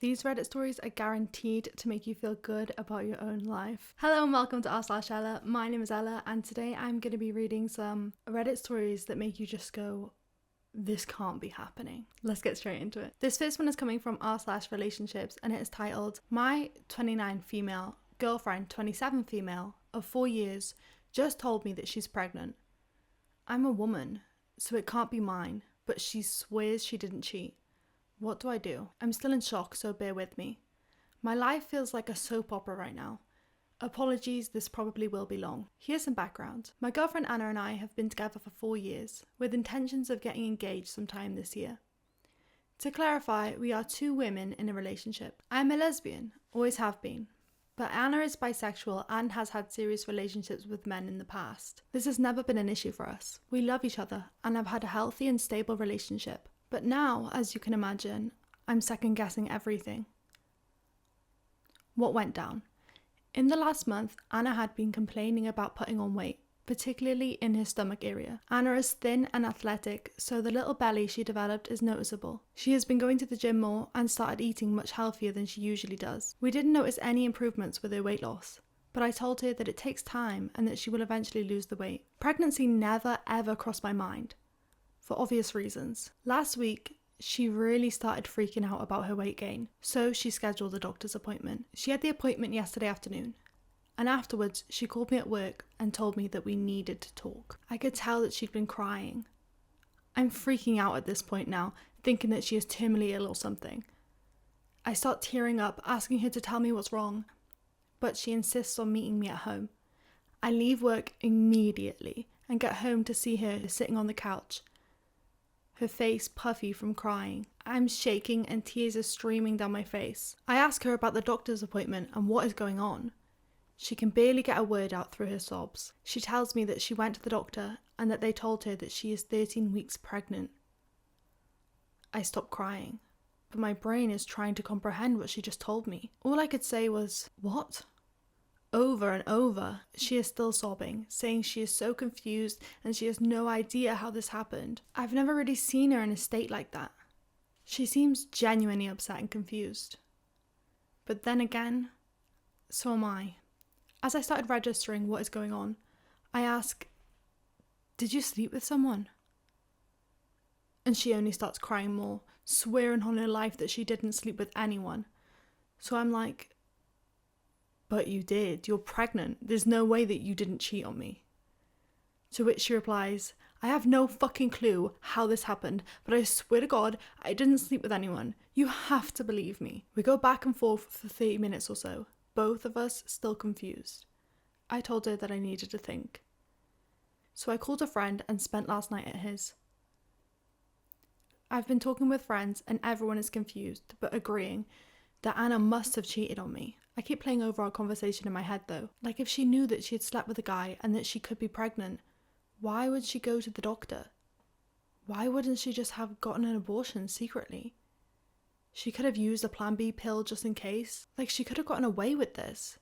These Reddit stories are guaranteed to make you feel good about your own life. Hello and welcome to r/Ella. My name is Ella and today I'm going to be reading some Reddit stories that make you just go, this can't be happening. Let's get straight into it. This first one is coming from r/relationships and it is titled, My 29 female girlfriend, 27 female, of 4 years, just told me that she's pregnant. I'm a woman, so it can't be mine, but she swears she didn't cheat. What do I do? I'm still in shock, so bear with me. My life feels like a soap opera right now. Apologies, this probably will be long. Here's some background. My girlfriend Anna and I have been together for 4 years, with intentions of getting engaged sometime this year. To clarify, we are 2 women in a relationship. I am a lesbian, always have been. But Anna is bisexual and has had serious relationships with men in the past. This has never been an issue for us. We love each other and have had a healthy and stable relationship. But now, as you can imagine, I'm second guessing everything. What went down? In the last month, Anna had been complaining about putting on weight, particularly in her stomach area. Anna is thin and athletic, so the little belly she developed is noticeable. She has been going to the gym more and started eating much healthier than she usually does. We didn't notice any improvements with her weight loss, but I told her that it takes time and that she will eventually lose the weight. Pregnancy never ever crossed my mind, for obvious reasons. Last week, she really started freaking out about her weight gain, so she scheduled a doctor's appointment. She had the appointment yesterday afternoon, and afterwards she called me at work and told me that we needed to talk. I could tell that she'd been crying. I'm freaking out at this point now, thinking that she is terminally ill or something. I start tearing up, asking her to tell me what's wrong, but she insists on meeting me at home. I leave work immediately and get home to see her sitting on the couch, her face puffy from crying. I'm shaking and tears are streaming down my face. I ask her about the doctor's appointment and what is going on. She can barely get a word out through her sobs. She tells me that she went to the doctor and that they told her that she is 13 weeks pregnant. I stop crying, but my brain is trying to comprehend what she just told me. All I could say was, what? Over and over, she is still sobbing, saying she is so confused and she has no idea how this happened. I've never really seen her in a state like that. She seems genuinely upset and confused. But then again, so am I. As I started registering what is going on, I ask, did you sleep with someone? And she only starts crying more, swearing on her life that she didn't sleep with anyone. So I'm like, but you did. You're pregnant. There's no way that you didn't cheat on me. To which she replies, I have no fucking clue how this happened, but I swear to God, I didn't sleep with anyone. You have to believe me. We go back and forth for 30 minutes or so, both of us still confused. I told her that I needed to think. So I called a friend and spent last night at his. I've been talking with friends and everyone is confused, but agreeing that Anna must have cheated on me. I keep playing over our conversation in my head though. Like, if she knew that she had slept with a guy and that she could be pregnant, why would she go to the doctor? Why wouldn't she just have gotten an abortion secretly? She could have used a Plan B pill just in case. Like, she could have gotten away with this.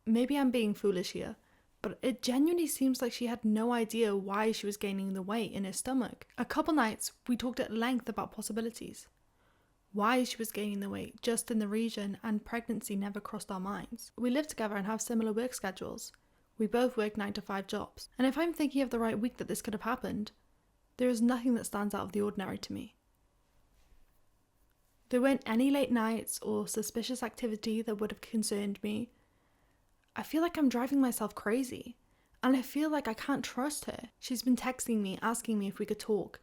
Maybe I'm being foolish here, but it genuinely seems like she had no idea why she was gaining the weight in her stomach. A couple nights we talked at length about possibilities. Why she was gaining the weight just in the region, and pregnancy never crossed our minds. We live together and have similar work schedules. We both work 9 to 5 jobs. And if I'm thinking of the right week that this could have happened, there is nothing that stands out of the ordinary to me. There weren't any late nights or suspicious activity that would have concerned me. I feel like I'm driving myself crazy, and I feel like I can't trust her. She's been texting me, asking me if we could talk,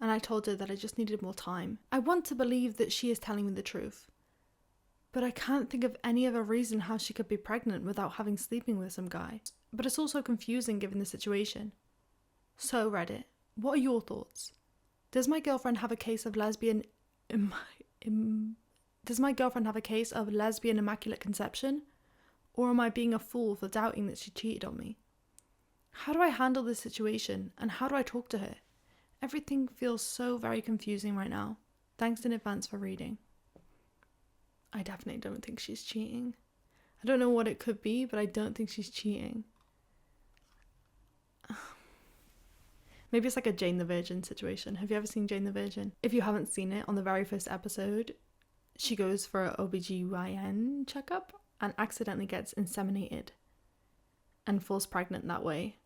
and I told her that I just needed more time. I want to believe that she is telling me the truth, but I can't think of any other reason how she could be pregnant without having sleeping with some guy. But it's also confusing given the situation. So Reddit, what are your thoughts? Does my girlfriend have a case of lesbian immaculate conception? Or am I being a fool for doubting that she cheated on me? How do I handle this situation, and how do I talk to her? Everything feels so very confusing right now. Thanks in advance for reading. I definitely don't think she's cheating. I don't know what it could be, but I don't think she's cheating. Maybe it's like a Jane the Virgin situation. Have you ever seen Jane the Virgin? If you haven't seen it, on the very first episode, she goes for an OBGYN checkup and accidentally gets inseminated and falls pregnant that way.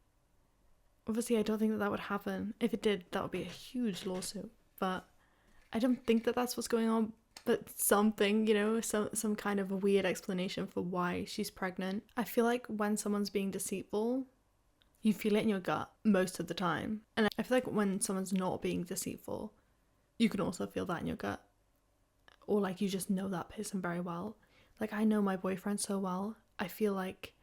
Obviously, I don't think that would happen. If it did, that would be a huge lawsuit. But I don't think that that's what's going on. But something, some kind of a weird explanation for why she's pregnant. I feel like when someone's being deceitful, you feel it in your gut most of the time. And I feel like when someone's not being deceitful, you can also feel that in your gut. Or like you just know that person very well. Like I know my boyfriend so well. I feel like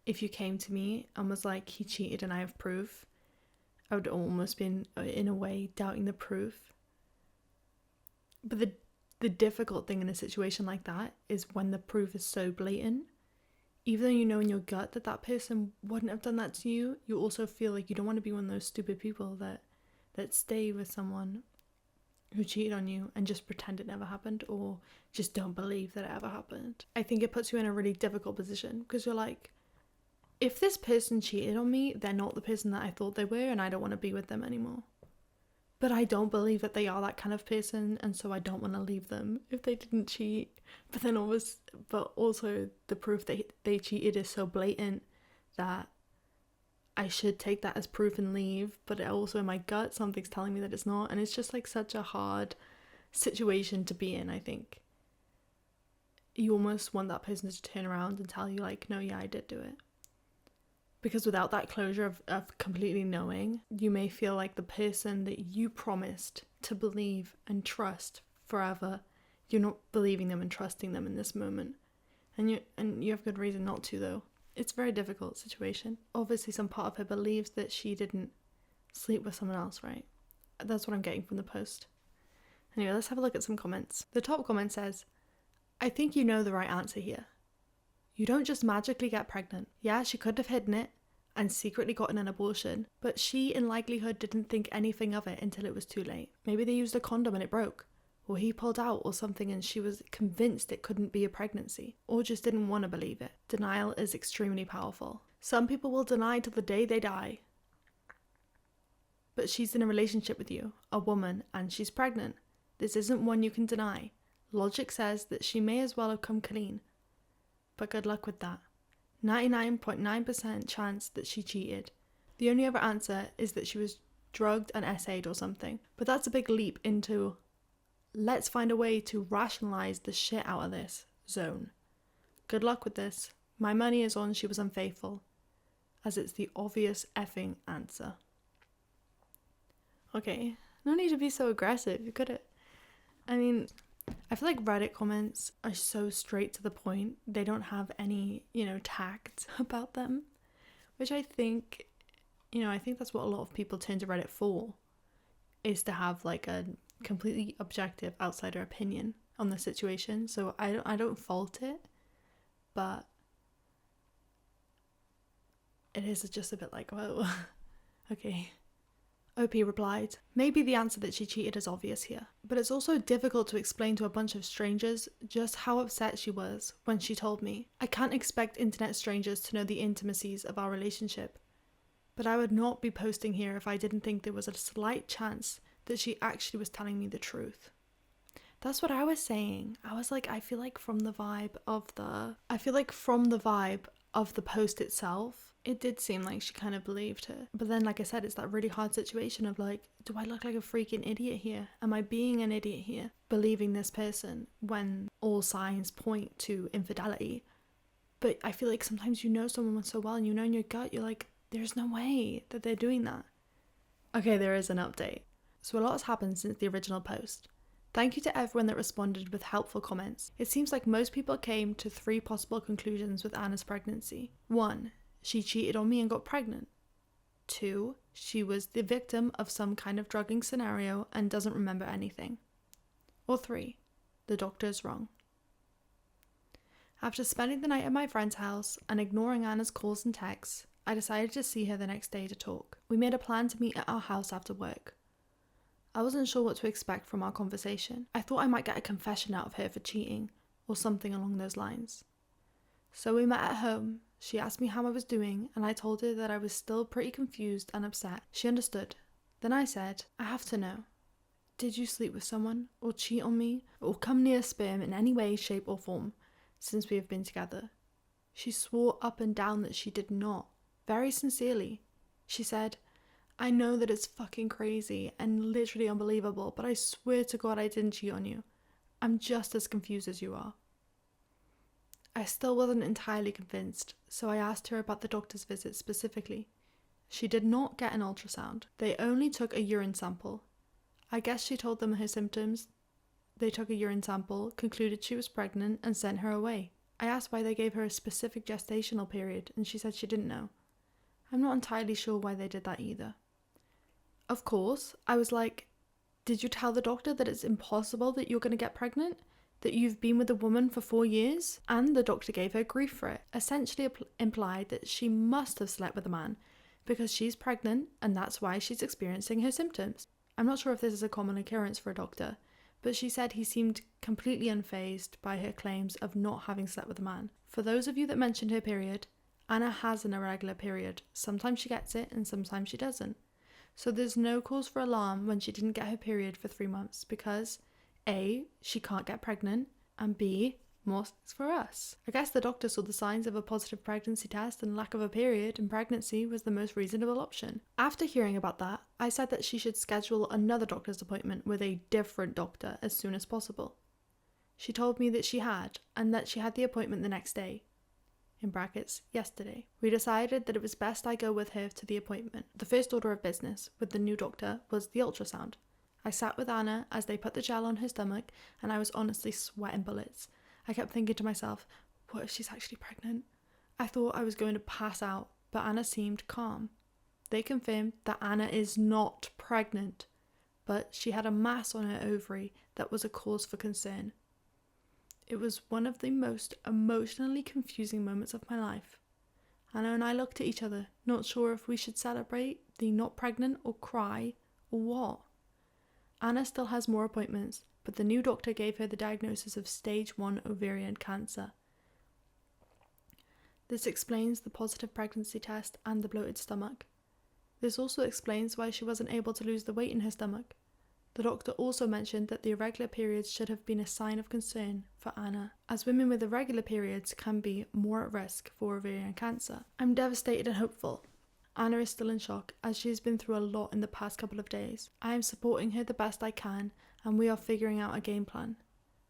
if you came to me and was like, he cheated and I have proof, I would almost be in a way doubting the proof. But the difficult thing in a situation like that is when the proof is so blatant. Even though you know in your gut that that person wouldn't have done that to you, you also feel like you don't want to be one of those stupid people that stay with someone who cheated on you and just pretend it never happened, or just don't believe that it ever happened. I think it puts you in a really difficult position because you're like, if this person cheated on me, they're not the person that I thought they were, and I don't want to be with them anymore. But I don't believe that they are that kind of person, and so I don't want to leave them if they didn't cheat. But then also the proof that they cheated is so blatant that I should take that as proof and leave. But also in my gut, something's telling me that it's not, and it's just like such a hard situation to be in. I think you almost want that person to turn around and tell you like, no, yeah, I did do it. Because without that closure of completely knowing, you may feel like the person that you promised to believe and trust forever, you're not believing them and trusting them in this moment. And you have good reason not to, though. It's a very difficult situation. Obviously, some part of her believes that she didn't sleep with someone else, right? That's what I'm getting from the post. Anyway, let's have a look at some comments. The top comment says, I think you know the right answer here. You don't just magically get pregnant. Yeah, she could have hidden it and secretly gotten an abortion, but she in likelihood didn't think anything of it until it was too late. Maybe they used a condom and it broke, or he pulled out or something and she was convinced it couldn't be a pregnancy, or just didn't want to believe it. Denial is extremely powerful. Some people will deny till the day they die. But she's in a relationship with you, a woman, and she's pregnant. This isn't one you can deny. Logic says that she may as well have come clean. But good luck with that. 99.9% chance that she cheated. The only other answer is that she was drugged and essayed or something. But that's a big leap into let's find a way to rationalize the shit out of this zone. Good luck with this. My money is on she was unfaithful, as it's the obvious effing answer. Okay, no need to be so aggressive. You could have. I mean, I feel like Reddit comments are so straight to the point. They don't have any, tact about them, which I think that's what a lot of people turn to Reddit for, is to have like a completely objective outsider opinion on the situation. So I don't fault it, but it is just a bit like, whoa, okay. OP replied, maybe the answer that she cheated is obvious here, but it's also difficult to explain to a bunch of strangers just how upset she was when she told me. I can't expect internet strangers to know the intimacies of our relationship, but I would not be posting here if I didn't think there was a slight chance that she actually was telling me the truth. That's what I was saying. I was like, I feel like from the vibe of the post itself, it did seem like she kind of believed her. But then, like I said, it's that really hard situation of like, do I look like a freaking idiot here? Am I being an idiot here, believing this person when all signs point to infidelity? But I feel like sometimes you know someone so well and you know in your gut, you're like, there's no way that they're doing that. Okay, there is an update. So a lot has happened since the original post. Thank you to everyone that responded with helpful comments. It seems like most people came to 3 possible conclusions with Anna's pregnancy. 1. She cheated on me and got pregnant. 2. She was the victim of some kind of drugging scenario and doesn't remember anything. Or 3. The doctor is wrong. After spending the night at my friend's house and ignoring Anna's calls and texts, I decided to see her the next day to talk. We made a plan to meet at our house after work. I wasn't sure what to expect from our conversation. I thought I might get a confession out of her for cheating, or something along those lines. So we met at home. She asked me how I was doing, and I told her that I was still pretty confused and upset. She understood. Then I said, I have to know. Did you sleep with someone or cheat on me or come near sperm in any way, shape or form since we have been together? She swore up and down that she did not, very sincerely. She said, I know that it's fucking crazy and literally unbelievable, but I swear to God I didn't cheat on you. I'm just as confused as you are. I still wasn't entirely convinced, so I asked her about the doctor's visit specifically. She did not get an ultrasound. They only took a urine sample. I guess she told them her symptoms. They took a urine sample, concluded she was pregnant, and sent her away. I asked why they gave her a specific gestational period, and she said she didn't know. I'm not entirely sure why they did that either. Of course, I was like, did you tell the doctor that it's impossible that you're going to get pregnant? That you've been with a woman for 4 years? And the doctor gave her grief for it, essentially implied that she must have slept with a man because she's pregnant and that's why she's experiencing her symptoms. I'm not sure if this is a common occurrence for a doctor, but she said he seemed completely unfazed by her claims of not having slept with a man. For those of you that mentioned her period, Anna has an irregular period. Sometimes she gets it and sometimes she doesn't. So there's no cause for alarm when she didn't get her period for 3 months because A, she can't get pregnant, and B, more sex for us. I guess the doctor saw the signs of a positive pregnancy test and lack of a period, and pregnancy was the most reasonable option. After hearing about that, I said that she should schedule another doctor's appointment with a different doctor as soon as possible. She told me that she had, and that she had the appointment the next day. In brackets, yesterday. We decided that it was best I go with her to the appointment. The first order of business with the new doctor was the ultrasound. I sat with Anna as they put the gel on her stomach, and I was honestly sweating bullets. I kept thinking to myself, what if she's actually pregnant? I thought I was going to pass out, but Anna seemed calm. They confirmed that Anna is not pregnant, but she had a mass on her ovary that was a cause for concern. It was one of the most emotionally confusing moments of my life. Anna and I looked at each other, not sure if we should celebrate the not pregnant or cry or what. Anna still has more appointments, but the new doctor gave her the diagnosis of stage 1 ovarian cancer. This explains the positive pregnancy test and the bloated stomach. This also explains why she wasn't able to lose the weight in her stomach. The doctor also mentioned that the irregular periods should have been a sign of concern for Anna, as women with irregular periods can be more at risk for ovarian cancer. I'm devastated and hopeful. Anna is still in shock, as she has been through a lot in the past couple of days. I am supporting her the best I can, and we are figuring out a game plan.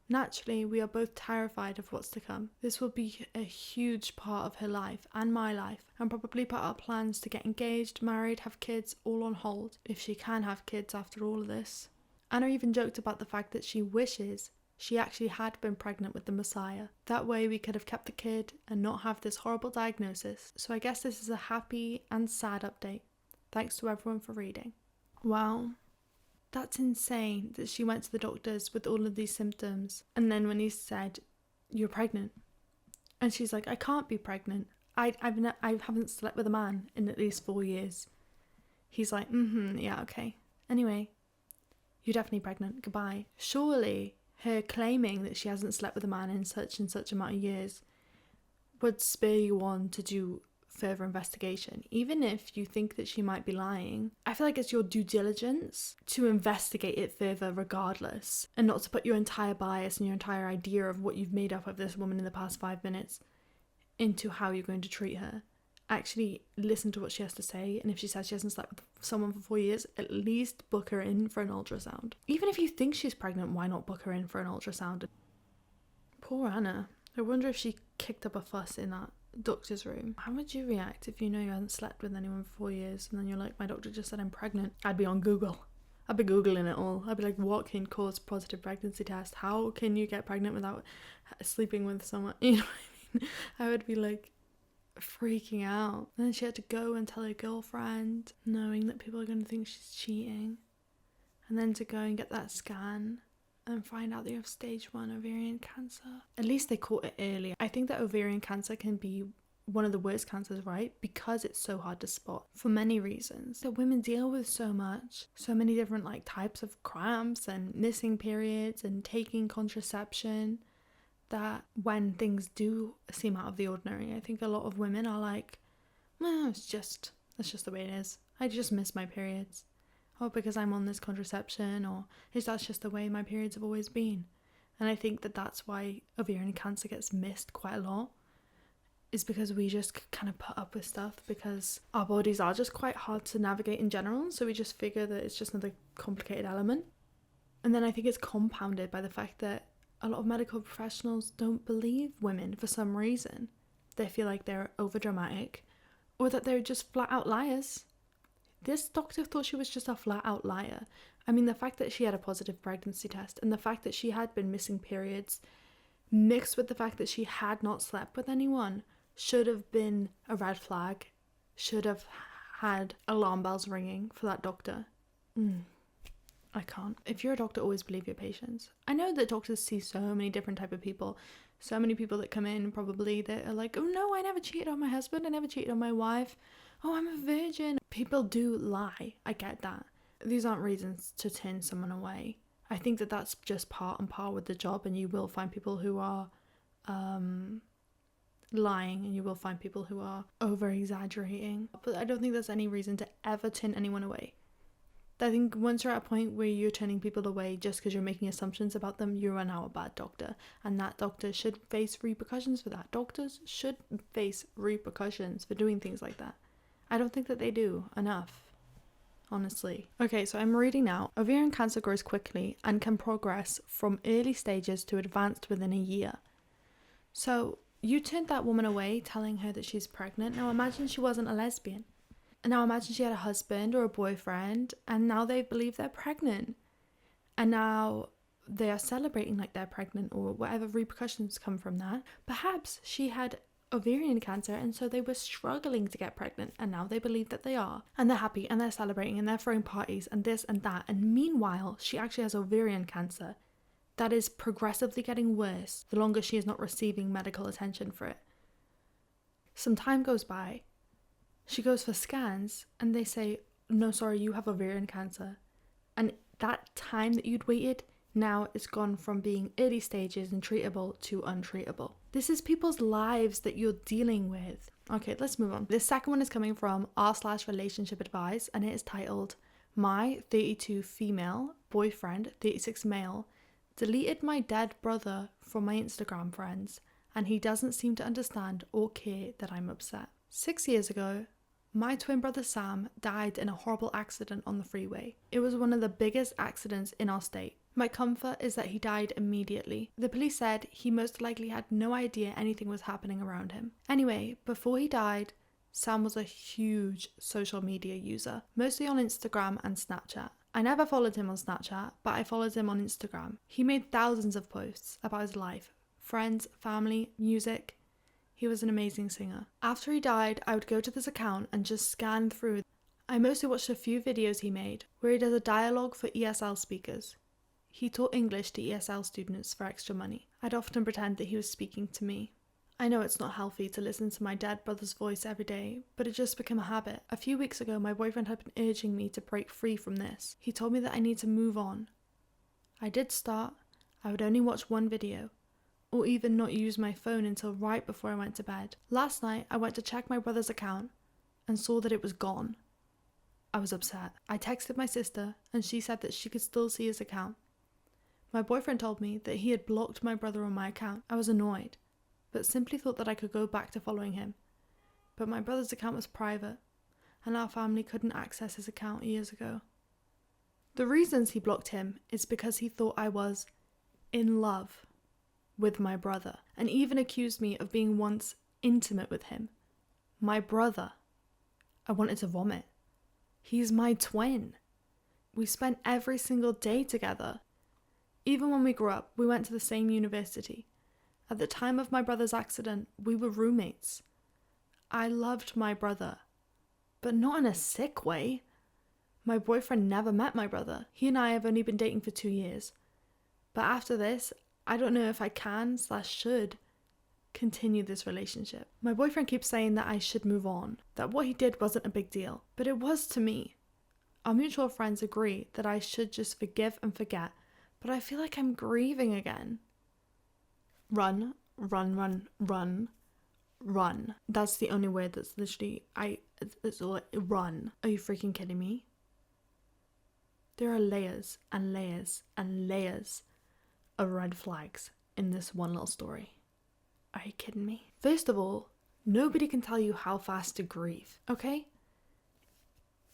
Naturally, we are both terrified of what's to come. This will be a huge part of her life and my life, and probably put our plans to get engaged, married, have kids all on hold, if she can have kids after all of this. Anna even joked about the fact that she wishes she actually had been pregnant with the Messiah. That way we could have kept the kid and not have this horrible diagnosis. So I guess this is a happy and sad update. Thanks to everyone for reading. Wow. That's insane that she went to the doctors with all of these symptoms. And then when he said, you're pregnant. And she's like, I can't be pregnant. I haven't slept with a man in at least 4 years. He's like, yeah, okay. Anyway, you're definitely pregnant. Goodbye. Surely her claiming that she hasn't slept with a man in such and such amount of years would spur you on to do further investigation. Even if you think that she might be lying, I feel like it's your due diligence to investigate it further regardless, and not to put your entire bias and your entire idea of what you've made up of this woman in the past 5 minutes into how you're going to treat her. Actually listen to what she has to say, and if she says she hasn't slept with someone for 4 years, at least book her in for an ultrasound. Even if you think she's pregnant, why not book her in for an ultrasound? Poor Anna. I wonder if she kicked up a fuss in that doctor's room. How would you react if you know you hadn't slept with anyone for 4 years and then you're like, my doctor just said I'm pregnant? I'd be on Google. I'd be Googling it all. I'd be like, what can cause positive pregnancy test? How can you get pregnant without sleeping with someone? You know what I mean? I would be like freaking out. And then she had to go and tell her girlfriend, knowing that people are going to think she's cheating. And then to go and get that scan and find out that you have stage 1 ovarian cancer. At least they caught it early. I think that ovarian cancer can be one of the worst cancers, right? Because it's so hard to spot for many reasons. That women deal with so much, so many different types of cramps and missing periods and taking contraception, that when things do seem out of the ordinary, I think a lot of women are like, well, that's just the way it is. I just miss my periods. oh, because I'm on this contraception, or is that just the way my periods have always been? And I think that that's why ovarian cancer gets missed quite a lot, is because we just kind of put up with stuff because our bodies are just quite hard to navigate in general, so we just figure that it's just another complicated element. And then I think it's compounded by the fact that a lot of medical professionals don't believe women for some reason. They feel like they're overdramatic, or that they're just flat out liars. This doctor thought she was just a flat out liar. I mean, the fact that she had a positive pregnancy test and the fact that she had been missing periods, mixed with the fact that she had not slept with anyone, should have been a red flag, should have had alarm bells ringing for that doctor. I can't. If you're a doctor, always believe your patients. I know that doctors see so many different type of people, so many people that come in probably that are like, oh no, I never cheated on my husband, I never cheated on my wife, oh, I'm a virgin. People do lie, I get that. These aren't reasons to turn someone away. I think that that's just part and par with the job, and you will find people who are lying, and you will find people who are over exaggerating, but I don't think there's any reason to ever turn anyone away. I think once you're at a point where you're turning people away just because you're making assumptions about them, you are now a bad doctor, and that doctor should face repercussions for that. Doctors should face repercussions for doing things like that. I don't think that they do enough, honestly. Okay, so I'm reading now. Ovarian cancer grows quickly and can progress from early stages to advanced within a year. So you turned that woman away telling her that she's pregnant. Now imagine she wasn't a lesbian. And now imagine she had a husband or a boyfriend, and now they believe they're pregnant. And now they are celebrating like they're pregnant, or whatever repercussions come from that. Perhaps she had ovarian cancer, and so they were struggling to get pregnant, and now they believe that they are. And they're happy, and they're celebrating, and they're throwing parties, and this and that. And meanwhile, she actually has ovarian cancer that is progressively getting worse the longer she is not receiving medical attention for it. Some time goes by. She goes for scans and they say, no, sorry, you have ovarian cancer. And that time that you'd waited, now it's gone from being early stages and treatable to untreatable. This is people's lives that you're dealing with. Okay, let's move on. This second one is coming from r/relationship advice, and it is titled, my 32 female boyfriend, 36 male, deleted my dead brother from my Instagram friends, and he doesn't seem to understand or care that I'm upset. 6 years ago, my twin brother Sam died in a horrible accident on the freeway. It was one of the biggest accidents in our state. My comfort is that he died immediately. The police said he most likely had no idea anything was happening around him. Anyway, before he died, Sam was a huge social media user, mostly on Instagram and Snapchat. I never followed him on Snapchat, but I followed him on Instagram. He made thousands of posts about his life, friends, family, music. He was an amazing singer. After he died, I would go to this account and just scan through. I mostly watched a few videos he made where he does a dialogue for ESL speakers. He taught English to ESL students for extra money. I'd often pretend that he was speaking to me. I know it's not healthy to listen to my dead brother's voice every day, but it just became a habit. A few weeks ago, my boyfriend had been urging me to break free from this. He told me that I need to move on. I did start. I would only watch one video, or even not use my phone until right before I went to bed. Last night, I went to check my brother's account and saw that it was gone. I was upset. I texted my sister and she said that she could still see his account. My boyfriend told me that he had blocked my brother on my account. I was annoyed, but simply thought that I could go back to following him. But my brother's account was private, and our family couldn't access his account years ago. The reasons he blocked him is because he thought I was in love with my brother, and even accused me of being once intimate with him. My brother. I wanted to vomit. He's my twin. We spent every single day together. Even when we grew up, we went to the same university. At the time of my brother's accident, we were roommates. I loved my brother, but not in a sick way. My boyfriend never met my brother. He and I have only been dating for 2 years. But after this, I don't know if I can/should continue this relationship. My boyfriend keeps saying that I should move on, that what he did wasn't a big deal, but it was to me. Our mutual friends agree that I should just forgive and forget, but I feel like I'm grieving again. Run, run, run, run, run. That's the only word that's literally, it's all run. Are you freaking kidding me? There are layers and layers and layers of red flags in this one little story. Are you kidding me? First of all, nobody can tell you how fast to grieve, okay?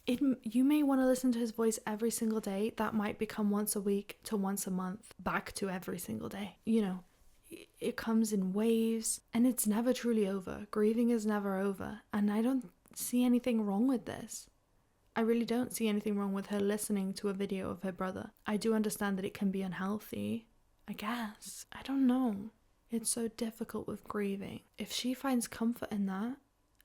You may want to listen to his voice every single day. That might become once a week to once a month, back to every single day. You know, it comes in waves and it's never truly over. Grieving is never over. And I don't see anything wrong with this. I really don't see anything wrong with her listening to a video of her brother. I do understand that it can be unhealthy, I guess. I don't know. It's so difficult with grieving. If she finds comfort in that,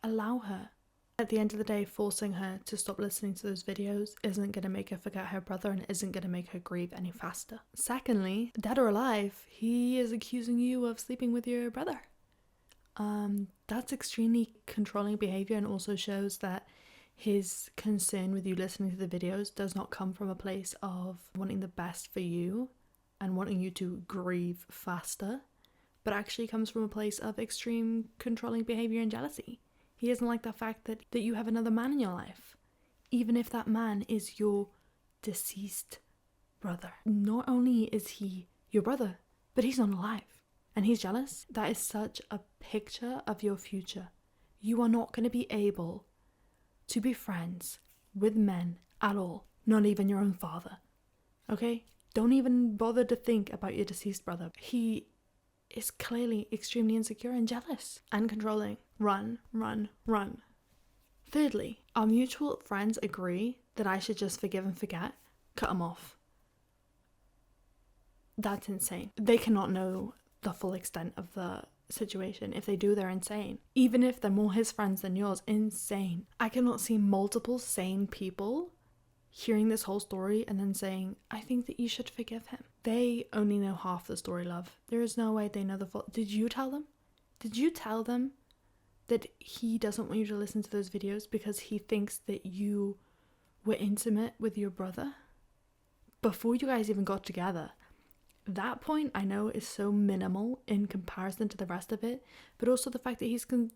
allow her. At the end of the day, forcing her to stop listening to those videos isn't going to make her forget her brother and isn't going to make her grieve any faster. Secondly, dead or alive, he is accusing you of sleeping with your brother. That's extremely controlling behavior and also shows that his concern with you listening to the videos does not come from a place of wanting the best for you and wanting you to grieve faster, but actually comes from a place of extreme controlling behavior and jealousy. He doesn't like the fact that you have another man in your life, even if that man is your deceased brother. Not only is he your brother, but he's not alive, and he's jealous. That is such a picture of your future. You are not going to be able to be friends with men at all, not even your own father. Okay? Don't even bother to think about your deceased brother. He is clearly extremely insecure and jealous and controlling. Run, run, run. Thirdly, our mutual friends agree that I should just forgive and forget. Cut them off. That's insane. They cannot know the full extent of the situation. If they do, they're insane. Even if they're more his friends than yours, insane. I cannot see multiple sane people hearing this whole story and then saying, I think that you should forgive him. They only know half the story, love. There is no way they know the full. Did you tell them? Did you tell them that he doesn't want you to listen to those videos because he thinks that you were intimate with your brother before you guys even got together? That point I know is so minimal in comparison to the rest of it, but also the fact that he's oh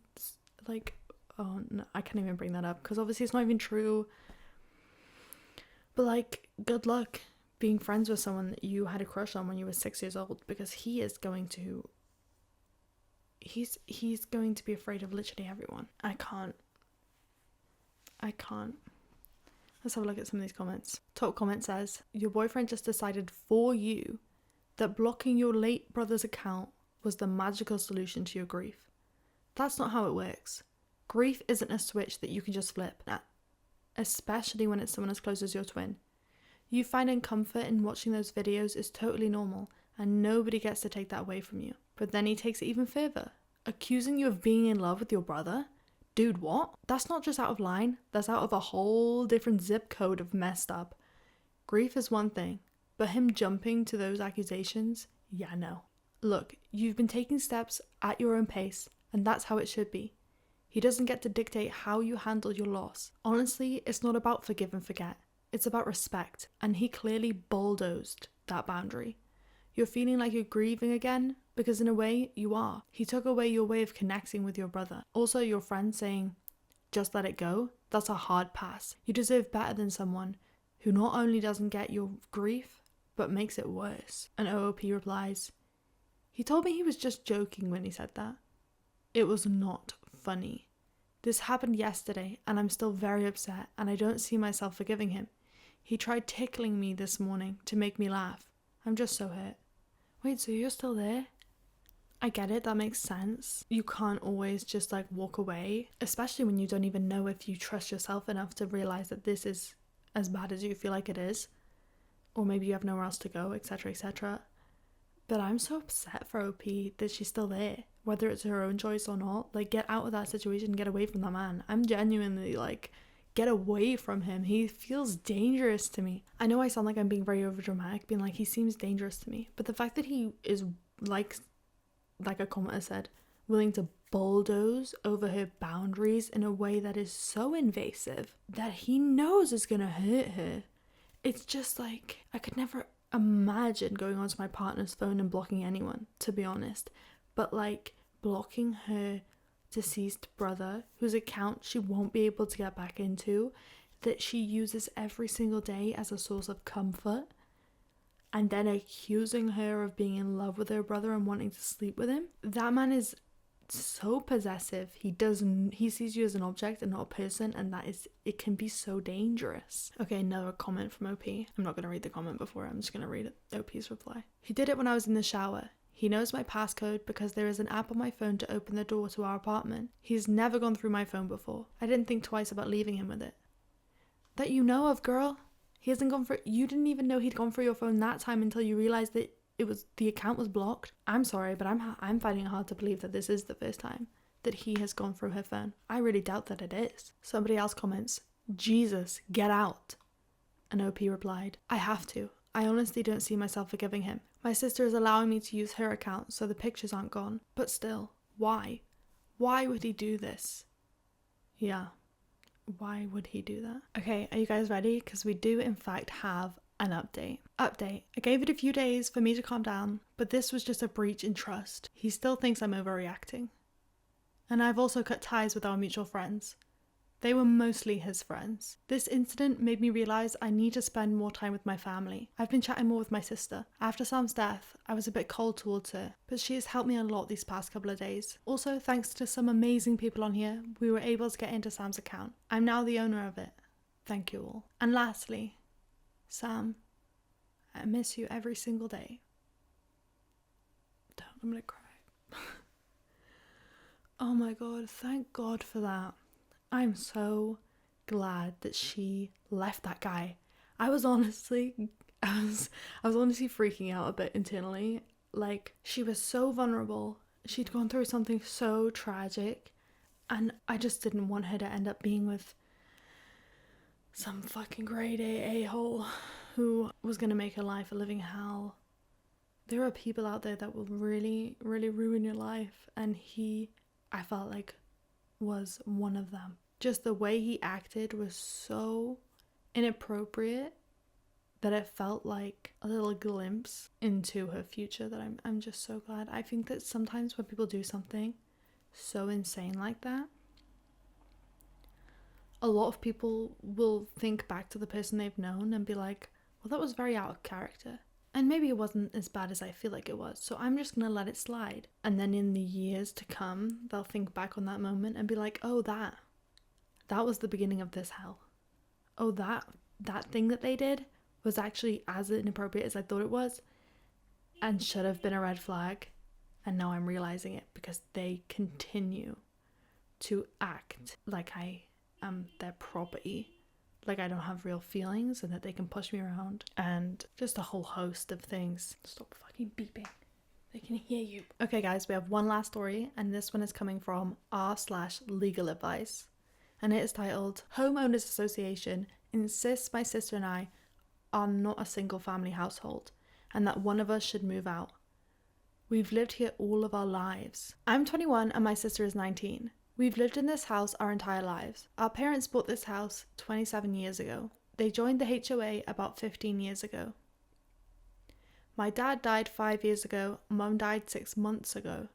no, I can't even bring that up because obviously it's not even true. But like, good luck being friends with someone that you had a crush on when you were 6 years old, because he's going to be afraid of literally everyone. I can't. Let's have a look at some of these comments. Top comment says, your boyfriend just decided for you that blocking your late brother's account was the magical solution to your grief. That's not how it works. Grief isn't a switch that you can just flip, especially when it's someone as close as your twin. You finding comfort in watching those videos is totally normal, and nobody gets to take that away from you. But then he takes it even further, accusing you of being in love with your brother. Dude, what? That's not just out of line, that's out of a whole different zip code of messed up. Grief is one thing, but him jumping to those accusations, yeah, no. Look, you've been taking steps at your own pace, and that's how it should be. He doesn't get to dictate how you handle your loss. Honestly, it's not about forgive and forget. It's about respect, and he clearly bulldozed that boundary. You're feeling like you're grieving again, because in a way, you are. He took away your way of connecting with your brother. Also, your friend saying, just let it go, that's a hard pass. You deserve better than someone who not only doesn't get your grief, but makes it worse. And OOP replies, he told me he was just joking when he said that. It was not funny. This happened yesterday and I'm still very upset and I don't see myself forgiving him. He tried tickling me this morning to make me laugh. I'm just so hurt. Wait, so you're still there? I get it, that makes sense. You can't always just walk away, especially when you don't even know if you trust yourself enough to realize that this is as bad as you feel like it is. Or maybe you have nowhere else to go, etc, etc. But I'm so upset for OP that she's still there, whether it's her own choice or not. Get out of that situation, get away from that man. I'm genuinely get away from him. He feels dangerous to me. I know I sound like I'm being very overdramatic, being he seems dangerous to me. But the fact that he is, like a commenter said, willing to bulldoze over her boundaries in a way that is so invasive that he knows is going to hurt her. It's just I could never imagine going onto my partner's phone and blocking anyone, to be honest. But blocking her deceased brother, whose account she won't be able to get back into, that she uses every single day as a source of comfort, and then accusing her of being in love with her brother and wanting to sleep with him. That man is so possessive. He sees you as an object and not a person, and it can be so dangerous. Okay, another comment from OP. I'm not going to read the comment before, I'm just going to read OP's reply. He did it when I was in the shower. He knows my passcode because there is an app on my phone to open the door to our apartment. He's never gone through my phone before. I didn't think twice about leaving him with it. That you know of, girl. He hasn't gone for. You didn't even know he'd gone through your phone that time until you realized that the account was blocked. I'm sorry, but I'm finding it hard to believe that this is the first time that he has gone through her phone. I really doubt that it is. Somebody else comments, Jesus, get out. And OP replied, I have to. I honestly don't see myself forgiving him. My sister is allowing me to use her account so the pictures aren't gone. But still, why? Why would he do this? Yeah. Why would he do that? Okay, are you guys ready? Because we do in fact have an update. I gave it a few days for me to calm down, but this was just a breach in trust. He still thinks I'm overreacting. And I've also cut ties with our mutual friends. They were mostly his friends. This incident made me realize I need to spend more time with my family. I've been chatting more with my sister. After Sam's death, I was a bit cold towards her, but she has helped me a lot these past couple of days. Also, thanks to some amazing people on here, we were able to get into Sam's account. I'm now the owner of it. Thank you all. And lastly, Sam, I miss you every single day. I'm gonna cry. Oh my god, thank God for that. I'm so glad that she left that guy. I was honestly freaking out a bit internally. Like, she was so vulnerable. She'd gone through something so tragic, and I just didn't want her to end up being with some fucking grade A-hole who was gonna make her life a living hell. There are people out there that will really, really ruin your life, and I felt like, was one of them. Just the way he acted was so inappropriate that it felt like a little glimpse into her future that I'm just so glad. I think that sometimes when people do something so insane like that, a lot of people will think back to the person they've known and be like, well, that was very out of character. And maybe it wasn't as bad as I feel like it was, so I'm just gonna let it slide. And then in the years to come, they'll think back on that moment and be like, oh, that was the beginning of this hell. Oh, that thing that they did was actually as inappropriate as I thought it was, and should have been a red flag. And now I'm realizing it because they continue to act like I am their property. Like I don't have real feelings and that they can push me around, and just a whole host of things. Stop fucking beeping. They can hear you. Okay guys, we have one last story, and this one is coming from r/Legaladvice, and it is titled, Homeowners Association insists my sister and I are not a single family household and that one of us should move out. We've lived here all of our lives. I'm 21 and my sister is 19. We've lived in this house our entire lives. Our parents bought this house 27 years ago. They joined the HOA about 15 years ago. My dad died 5 years ago. Mum died 6 months ago.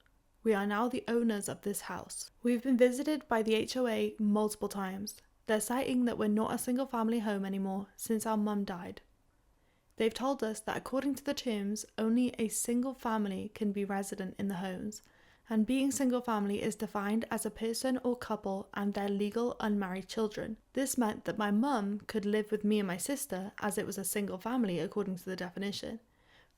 We are now the owners of this house. We've been visited by the HOA multiple times. They're citing that we're not a single family home anymore since our mum died. They've told us that according to the terms, only a single family can be resident in the homes, and being single family is defined as a person or couple and their legal unmarried children. This meant that my mum could live with me and my sister as it was a single family according to the definition.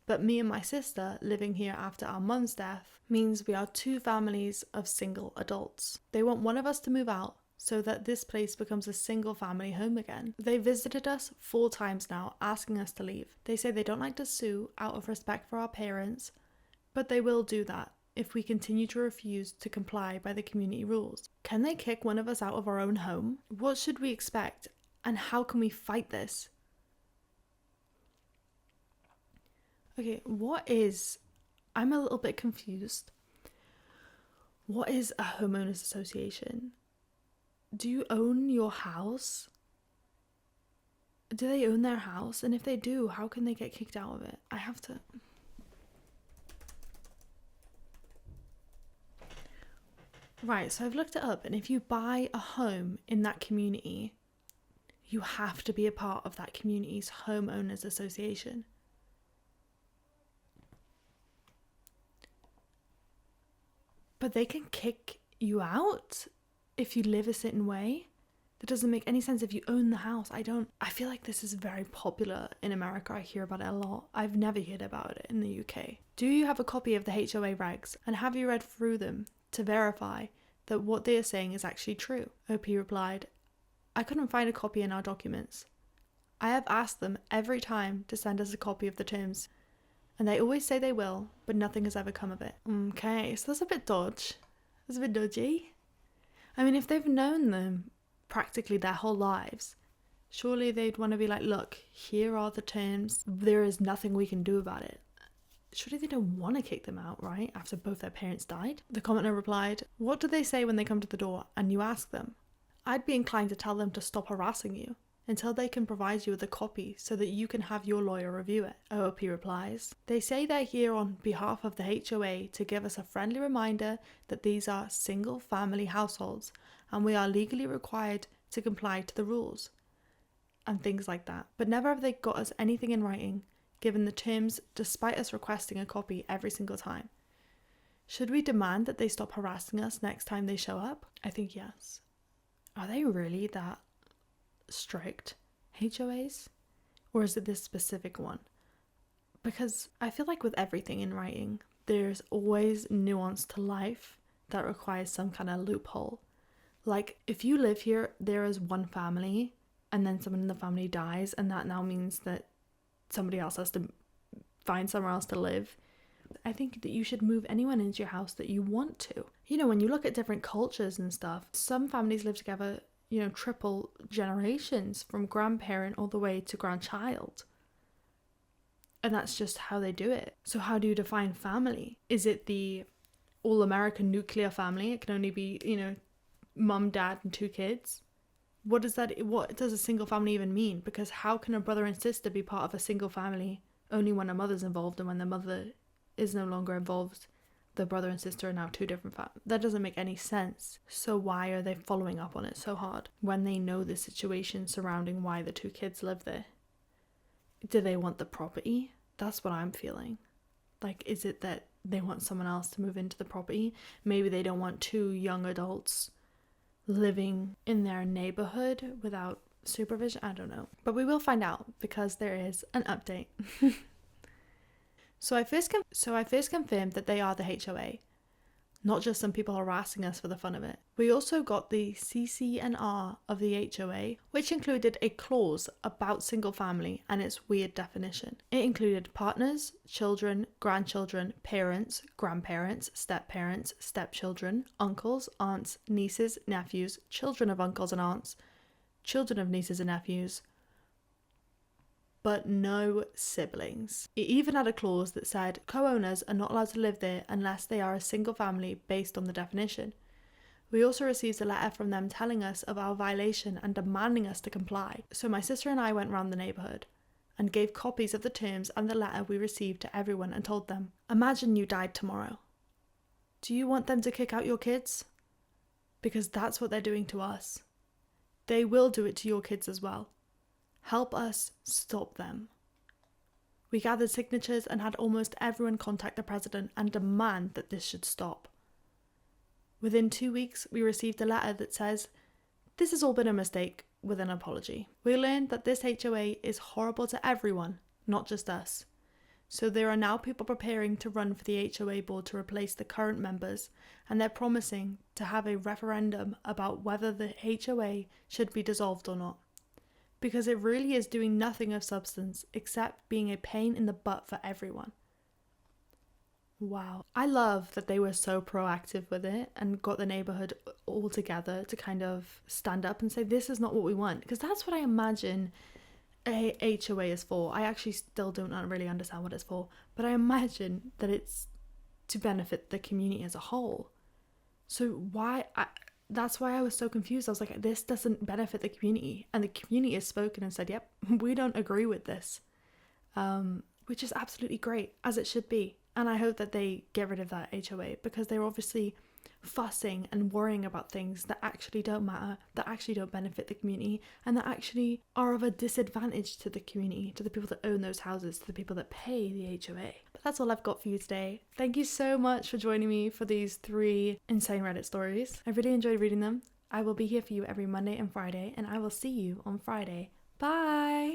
But me and my sister living here after our mum's death means we are two families of single adults. They want one of us to move out so that this place becomes a single family home again. They visited us 4 times now, asking us to leave. They say they don't like to sue out of respect for our parents, but they will do that if we continue to refuse to comply by the community rules. Can they kick one of us out of our own home? What should we expect, and how can we fight this? Okay, I'm a little bit confused. What is a homeowners association? Do you own your house? Do they own their house? And if they do, how can they get kicked out of it? Right, so I've looked it up, and if you buy a home in that community, You have to be a part of that community's homeowners association. But they can kick you out if you live a certain way. That doesn't make any sense if you own the house. I feel like this is very popular in America. I hear about it a lot. I've never heard about it in the UK. Do you have a copy of the HOA regs, and have you read through them to verify that what they are saying is actually true? OP replied, I couldn't find a copy in our documents. I have asked them every time to send us a copy of the terms, and they always say they will, but nothing has ever come of it. Okay, so that's a bit dodgy. That's a bit dodgy. I mean, if they've known them practically their whole lives, surely they'd want to be like, look, here are the terms. There is nothing we can do about it. Surely they don't want to kick them out, right? After both their parents died? The commenter replied, what do they say when they come to the door and you ask them? I'd be inclined to tell them to stop harassing you until they can provide you with a copy so that you can have your lawyer review it. OOP replies, they say they're here on behalf of the HOA to give us a friendly reminder that these are single family households and we are legally required to comply to the rules and things like that. But never have they got us anything in writing, given the terms, despite us requesting a copy every single time. Should we demand that they stop harassing us next time they show up? I think yes. Are they really that strict, HOAs? Or is it this specific one? Because I feel like with everything in writing, there's always nuance to life that requires some kind of loophole. Like, if you live here, there is one family, and then someone in the family dies, and that now means that somebody else has to find somewhere else to live. I think that you should move anyone into your house that you want to. You know, when you look at different cultures and stuff, some families live together, you know, triple generations from grandparent all the way to grandchild. And that's just how they do it. So how do you define family? Is it the all-American nuclear family? It can only be, you know, mum, dad, and 2 kids. What does a single family even mean? Because how can a brother and sister be part of a single family only when a mother's involved, and when the mother is no longer involved, the brother and sister are now 2 different families? That doesn't make any sense. So why are they following up on it so hard when they know the situation surrounding why the 2 kids live there? Do they want the property? That's what I'm feeling. Like, is it that they want someone else to move into the property? Maybe they don't want 2 young adults living in their neighborhood without supervision. I don't know. But we will find out, because there is an update. So I first confirmed that they are the HOA, not just some people harassing us for the fun of it. We also got the CC&R of the HOA, which included a clause about single family and its weird definition. It included partners, children, grandchildren, parents, grandparents, step-parents, stepchildren, uncles, aunts, nieces, nephews, children of uncles and aunts, children of nieces and nephews, but no siblings. It even had a clause that said co-owners are not allowed to live there unless they are a single family based on the definition. We also received a letter from them telling us of our violation and demanding us to comply. So my sister and I went round the neighbourhood and gave copies of the terms and the letter we received to everyone and told them, imagine you died tomorrow. Do you want them to kick out your kids? Because that's what they're doing to us. They will do it to your kids as well. Help us stop them. We gathered signatures and had almost everyone contact the president and demand that this should stop. Within 2 weeks, we received a letter that says, this has all been a mistake, with an apology. We learned that this HOA is horrible to everyone, not just us. So there are now people preparing to run for the HOA board to replace the current members, and they're promising to have a referendum about whether the HOA should be dissolved or not. Because it really is doing nothing of substance except being a pain in the butt for everyone. Wow. I love that they were so proactive with it and got the neighbourhood all together to kind of stand up and say, this is not what we want. Because that's what I imagine a HOA is for. I actually still don't really understand what it's for, but I imagine that it's to benefit the community as a whole. So that's why I was so confused. I was like, this doesn't benefit the community. And the community has spoken and said, yep, we don't agree with this. Which is absolutely great, as it should be. And I hope that they get rid of that HOA, because they're obviously fussing and worrying about things that actually don't matter, that actually don't benefit the community, and that actually are of a disadvantage to the community, to the people that own those houses, to the people that pay the HOA. But that's all I've got for you today. Thank you so much for joining me for these 3 insane Reddit stories. I really enjoyed reading them. I will be here for you every Monday and Friday, and I will see you on Friday. Bye!